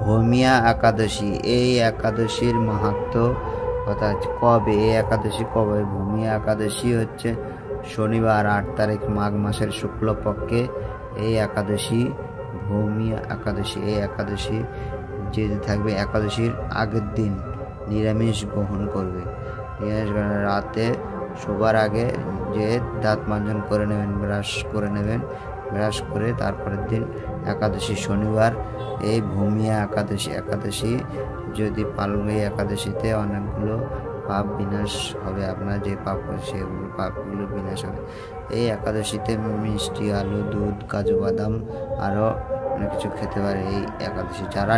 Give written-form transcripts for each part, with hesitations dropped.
ভূমিয়া একাদশী, এই একাদশীর মাহাত্ম্য কথা হচ্ছে কবে, এই একাদশী কবে? ভূমিয়া একাদশী হচ্ছে শনিবার 8 তারিখ মাঘ মাসের শুক্লপক্ষে এই একাদশী ভূমিয়া একাদশী। এই একাদশী যে থাকবে একাদশীর আগের দিন নিরামিষ গ্রহণ করবে। নিরামিষ রাতে শোবার আগে যে দাঁত মাঞ্জন করে নেবেন, ব্রাশ করে নেবেন, ব্রাশ করে তারপরের দিন একাদশী শনিবার এই ভূমিয়া একাদশী যদি পালন, এই একাদশীতে অনেকগুলো পাপ বিনাশ হবে। আপনার যে পাপ সেগুলো পাপগুলো বিনাশ হবে। এই একাদশীতে মিষ্টি, আলু, দুধ, কাজু বাদাম আরও অনেক কিছু খেতে পারে। এই একাদশী যারা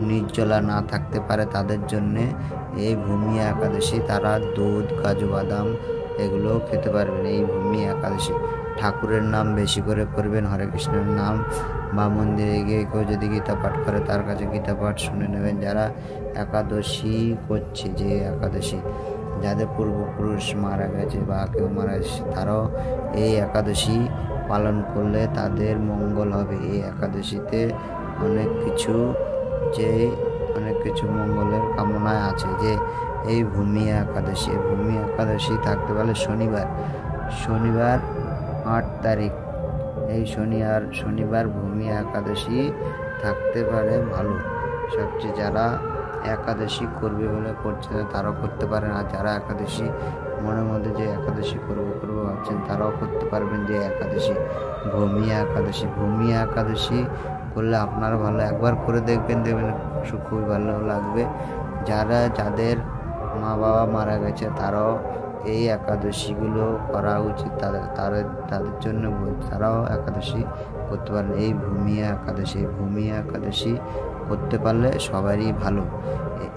নির্জলা না থাকতে পারে তাদের জন্যে এই ভূমিয়া একাদশী, তারা দুধ, কাজু বাদাম এগুলো খেতে পারবেন। এই ভূমিয়া একাদশী ঠাকুরের নাম বেশি করে করবেন, হরে কৃষ্ণের নাম, বা মন্দিরে গিয়ে কেউ যদি গীতা পাঠ করে তার কাছে গীতা পাঠ শুনে নেবেন। যারা একাদশী করছে, যে একাদশী যাদের পূর্বপুরুষ মারা গেছে বা কেউ মারা গেছে, তারাও এই একাদশী পালন করলে তাদের মঙ্গল হবে। এই একাদশীতে অনেক কিছু মঙ্গলের কামনায় আছে। যে এই ভূমিয়া একাদশী থাকতে পারলে শনিবার 8 তারিখ এই শনিবার ভূমিয়া একাদশী থাকতে পারে ভালো। সবচেয়ে যারা একাদশী করবে বলে করছে তারাও করতে পারেন, আর যারা একাদশী মনের মধ্যে যে একাদশী করবো ভাবছেন তারাও করতে পারবেন। যে একাদশী ভূমিয়া একাদশী করলে আপনারা ভালো, একবার করে দেখবেন খুবই ভালো লাগবে। যাদের মা বাবা মারা গেছে তারাও এই একাদশীগুলো করা উচিত, তাদের জন্য তারাও একাদশী করতে পারেন। এই ভূমিয়া একাদশী করতে পারলে সবারই ভালো।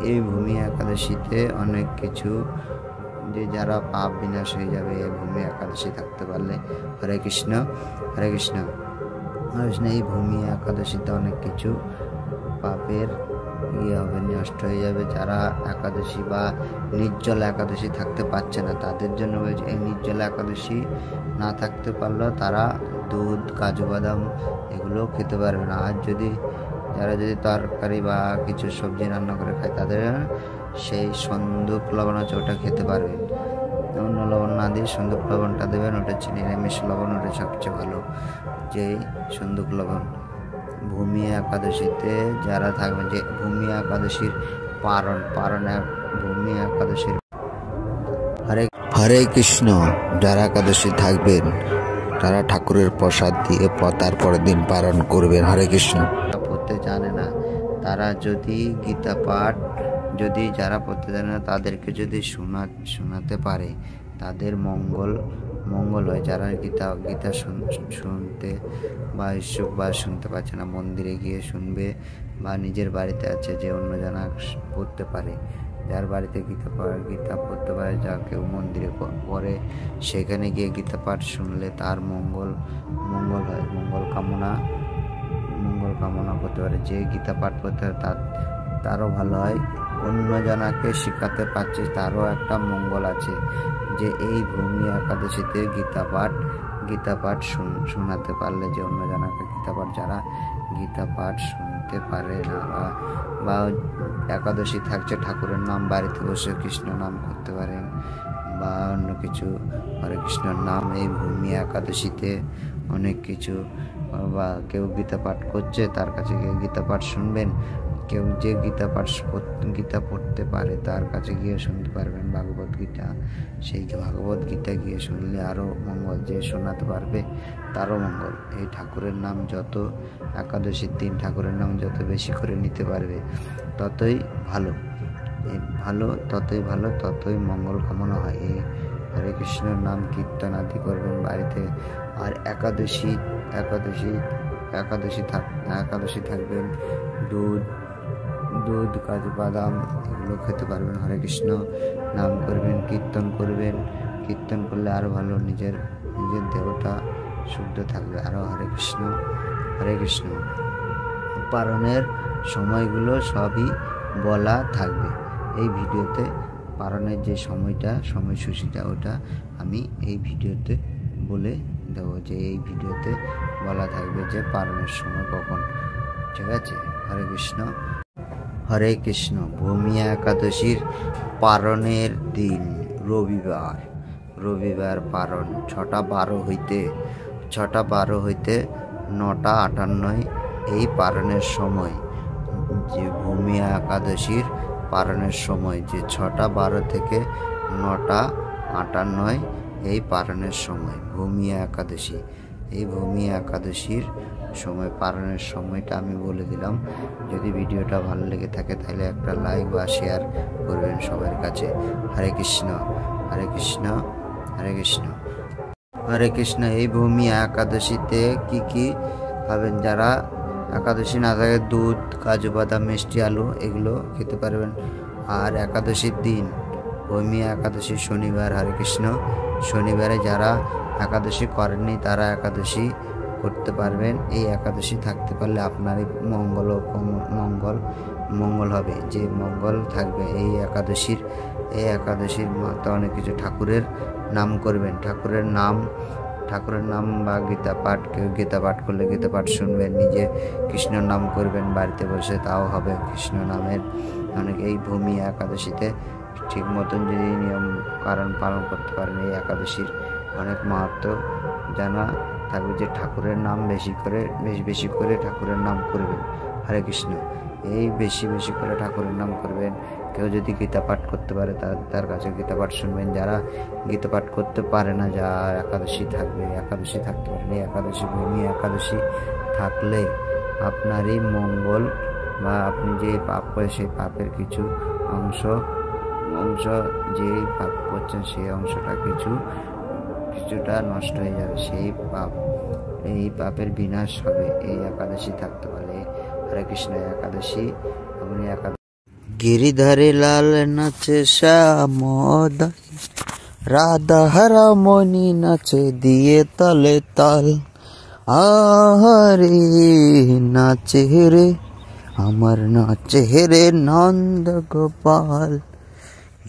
এই ভূমিয়া একাদশীতে অনেক কিছু, যে যারা পাপ বিনাশ হয়ে যাবে এই ভূমিয়া একাদশী থাকতে পারলে। হরে কৃষ্ণ। এই ভূমিয়া একাদশীতে অনেক কিছু পাপের হবে, নষ্ট হয়ে যাবে। যারা একাদশী বা নির্জলা একাদশী থাকতে পারছে না তাদের জন্য এই নির্জলা একাদশী না থাকতে পারলেও তারা দুধ, কাজু বাদাম এগুলো খেতে পারবে না। আর যারা যদি তরকারি বা কিছু সবজি রান্না করে খায় তাদের সেই সন্দুক লবণ আছে ওটা খেতে পারবেন। অন্য লবণ না দিয়ে সন্দুক লবণটা দেবেন, ওটা হচ্ছে নিরামিষ লবণ, ওটা সবচেয়ে ভালো। যে সন্দুক লবণ ভূমিয়া একাদশীতে যারা থাকবেন, যে ভূমিয়া একাদশীর ভূমিয়া একাদশীর হরে কৃষ্ণ, যারা একাদশী থাকবেন তারা ঠাকুরের প্রসাদ দিয়ে তারপরের দিন পালন করবেন। হরে কৃষ্ণ। পড়তে জানে না তারা যদি গীতা পাঠ যারা পড়তে জানে না তাদেরকে যদি শোনাতে পারে তাদের মঙ্গল হয়। যারা গীতা শুনতে বা ইচ্ছুক বা শুনতে পারছে না, মন্দিরে গিয়ে শুনবে, বা নিজের বাড়িতে আছে যে অন্য জানা পড়তে পারে, যার বাড়িতে গীতা পড়তে পারে, যা কেউ মন্দিরে পড়ে, সেখানে গিয়ে গীতা পাঠ শুনলে তার মঙ্গল হয়। মঙ্গল কামনা করতে পারে। যে গীতা পাঠ করতে হয় তারও ভালো হয়। অন্য জনাকে শেখাতে পারছে তারও একটা মঙ্গল আছে। যে এই ভূমিয়া একাদশীতে গীতা পাঠ শোনাতে পারলে, যে অন্য জনাকে যারা গীতা পাঠ শুনতে পারে না বা একাদশী থাকছে ঠাকুরের নাম বাড়িতে বসে কৃষ্ণ নাম করতে পারেন বা অন্য কিছু, হরে কৃষ্ণর নাম এই ভূমিয়া একাদশীতে অনেক কিছু। বা কেউ গীতা পাঠ করছে তার কাছে গিয়ে গীতা পাঠ শুনবেন। কেউ যে গীতা পড়তে পারে তার কাছে গিয়ে শুনতে পারবেন ভাগবত গীতা। সেই ভাগবত গীতা গিয়ে শুনলে আরও মঙ্গল, যে শোনাতে পারবে তারও মঙ্গল। এই ঠাকুরের নাম যত একাদশীর দিন ঠাকুরের নাম যত বেশি করে নিতে পারবে ততই ভালো, ততই মঙ্গল কামনা হয়। এই হরে কৃষ্ণের নাম কীর্তন আদি করবেন বাড়িতে। আর একাদশী থাকবেন দুধ, কাজু বাদাম এগুলো খেতে পারবেন। হরে কৃষ্ণ নাম করবেন, কীর্তন করলে আরো ভালো, নিজের দেহটা শুদ্ধ থাকবে। আরো হরে কৃষ্ণ। পালনের সময়গুলো সবই বলা থাকবে এই ভিডিওতে। পালনের যে সময়সূচিটা ওটা আমি এই ভিডিওতে বলে দেবো, যে এই ভিডিওতে বলা থাকবে যে পালনের সময় কখন। ঠিক আছে। হরে কৃষ্ণ। হরে কৃষ্ণ। ভূমি একাদশীর পারণের দিন রবিবার পারণ 6:12 হইতে 9:58 এই পারণের সময়। যে ভূমি একাদশীর পারণের সময় যে 6:12 থেকে 9:58 এই পারণের সময় ভূমি একাদশী। এই ভূমি একাদশীর সময় পারণের সময়টা আমি বলে দিলাম। যদি ভিডিওটা ভালো লেগে থাকে তাহলে একটা লাইক বা শেয়ার করবেন সবার কাছে। হরে কৃষ্ণ। হরে কৃষ্ণ। হরে কৃষ্ণ। হরে কৃষ্ণ। এই ভূমি একাদশীতে কি খাবেন? যারা একাদশী না থাকে দুধ, কাজু বাদাম, মিষ্টি, আলু এগুলো খেতে পারবেন। আর একাদশীর দিন ভূমি একাদশী শনিবার। হরে কৃষ্ণ। শনিবারে যারা একাদশী করেননি তারা একাদশী করতে পারবেন। এই একাদশী থাকতে পারলে আপনারই মঙ্গল হবে। যে মঙ্গল থাকবে এই একাদশীর মাত্র অনেক কিছু ঠাকুরের নাম করবেন। ঠাকুরের নাম বা গীতা পাঠ, কেউ গীতা পাঠ করলে গীতা পাঠ শুনবেন, নিজে কৃষ্ণ নাম করবেন বাড়িতে বসে, তাও হবে কৃষ্ণ নামের। অনেক এই ভূমি একাদশীতে ঠিক মতন যদি নিয়ম কারণ পালন করতে পারেন এই একাদশীর অনেক মাহাত্ম জানা থাকবে। যে ঠাকুরের নাম বেশি করে ঠাকুরের নাম করবেন। হরে কৃষ্ণ। এই বেশি করে ঠাকুরের নাম করবেন। কেউ যদি গীতা পাঠ করতে পারে তার কাছে গীতা পাঠ শুনবেন। যারা গীতা পাঠ করতে পারে না, যার একাদশী থাকতে পারেন, এই একাদশী ভূমি একাদশী থাকলে আপনারই মঙ্গল, বা আপনি যে পাপ করে সেই পাপের অংশ যে পাপ করছেন সেই অংশটা কিছুটা নষ্ট হয়ে যাবে। এই পাপের বিনাশ হবে এই একাদশী থাকতে পারে। হরে কৃষ্ণ। একাদশী আপনি গিরিধারে লাল নাচে শ্যাম, রাধা রমণী নাচে দিয়ে তালে তাল। আহারে নাচে রে আমার নাচে রে নন্দ গোপাল।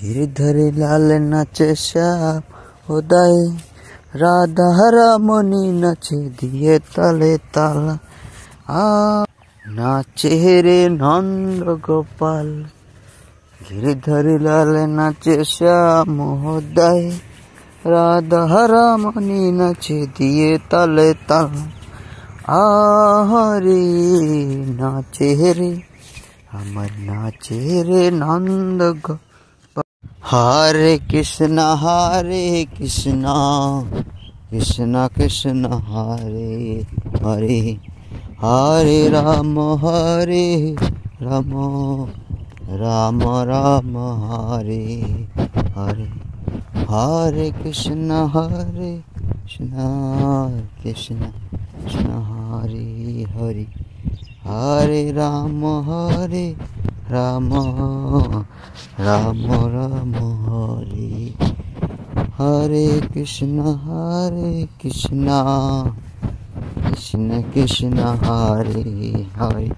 গিরিধারে লাল নাচে শ্যাম উদয়, রাধা রমণী নাচে দিয়ে তালে তাল। নাচে রে নন্দ গোপাল। গিরিধারী লাল নাচে শ্যাম উদয়, রাধা রমণী নাচে দিয়ে তালে তাল। আহারে নাচে রে আমার নাচে রে নন্দ গোপাল। হরে কৃষ্ণ কৃষ্ণ কৃষ্ণ হরে হরে, হরে রাম রাম রাম রাম হরে হরে। হরে কৃষ্ণ কৃষ্ণ কৃষ্ণ হরে হরে, হরে রাম রাম রাম হরে হরে। কৃষ্ণ কৃষ্ণ কৃষ্ণ হরে হরে,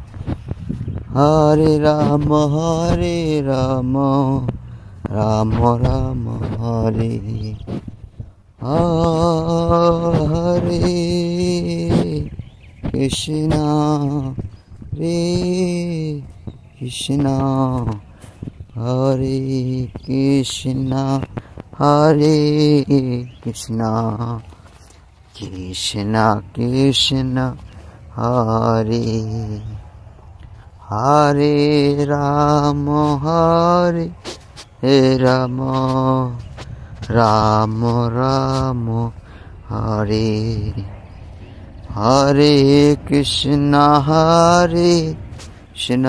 হরে রাম রাম রাম হরে হরে। কৃষ্ণ কৃষ্ণ হরে কৃষ্ণ, হরে কৃষ্ণ কৃষ্ণ কৃষ্ণ হরে হরে। রাম রাম রাম রাম হরে হরে। কৃষ্ণ কৃষ্ণ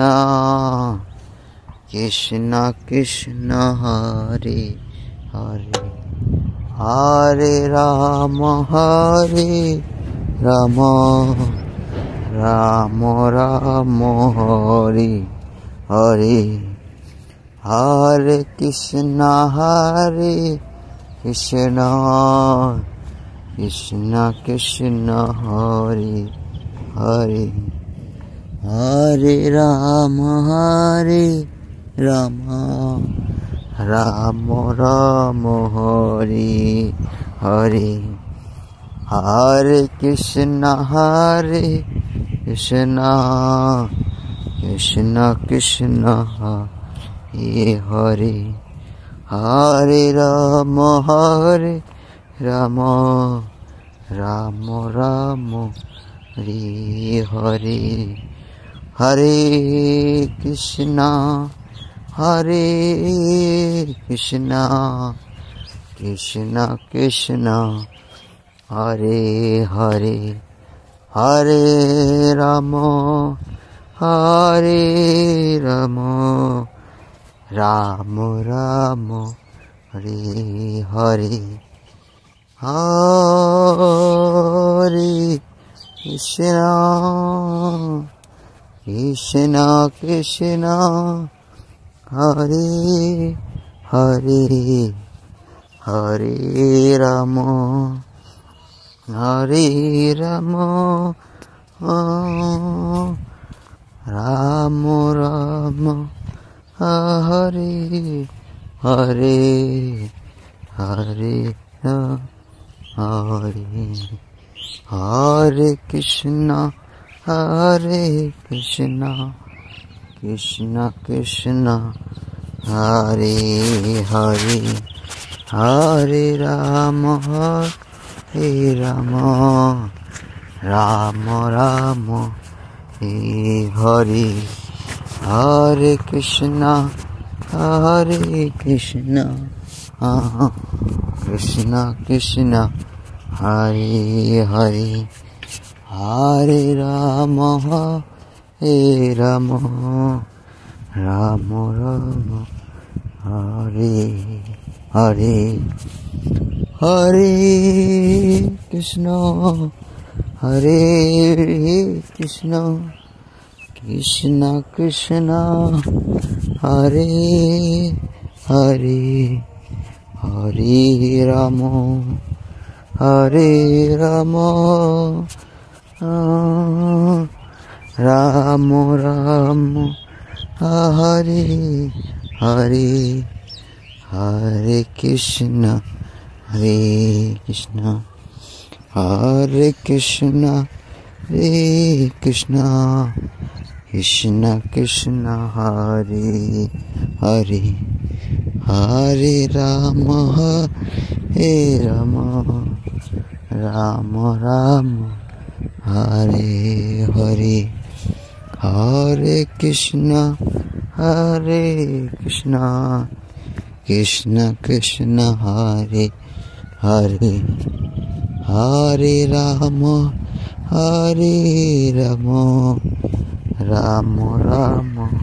কৃষ্ণ কৃষ্ণ হরে হরে, হরে রাম রাম রাম রাম হরে হরে। হরে কৃষ্ণ কৃষ্ণ কৃষ্ণ কৃষ্ণ হরে হরে, হরে রাম রাম রাম রাম হরে হরে। হরে Krishna Krishna Krishna Krishna Hare Hare Hare Rama Hare Rama Rama Rama Hare Hare Hare Krishna Krishna Krishna Hare Hare Hare Rama Rama Rama Hare Hare Hare Krishna Krishna Krishna Hare Hare Hare Rama Rama Rama Hare Hare Hare Hare Hare Krishna Krishna Krishna Hare Hare Hare Rama Rama Rama Hare Hare Krishna Krishna Krishna Hare Hare Hare Rama Rama Rama Hare Hare Hare Krishna Krishna Krishna Hare Hare Hare Rama Rama Rama Hare Hare Hare Krishna Krishna Hare Krishna Krishna Krishna Hare Hare Hare Rama Rama Rama Hare Hare Hare Krishna Krishna Krishna Hare Hare Hare Rama Rama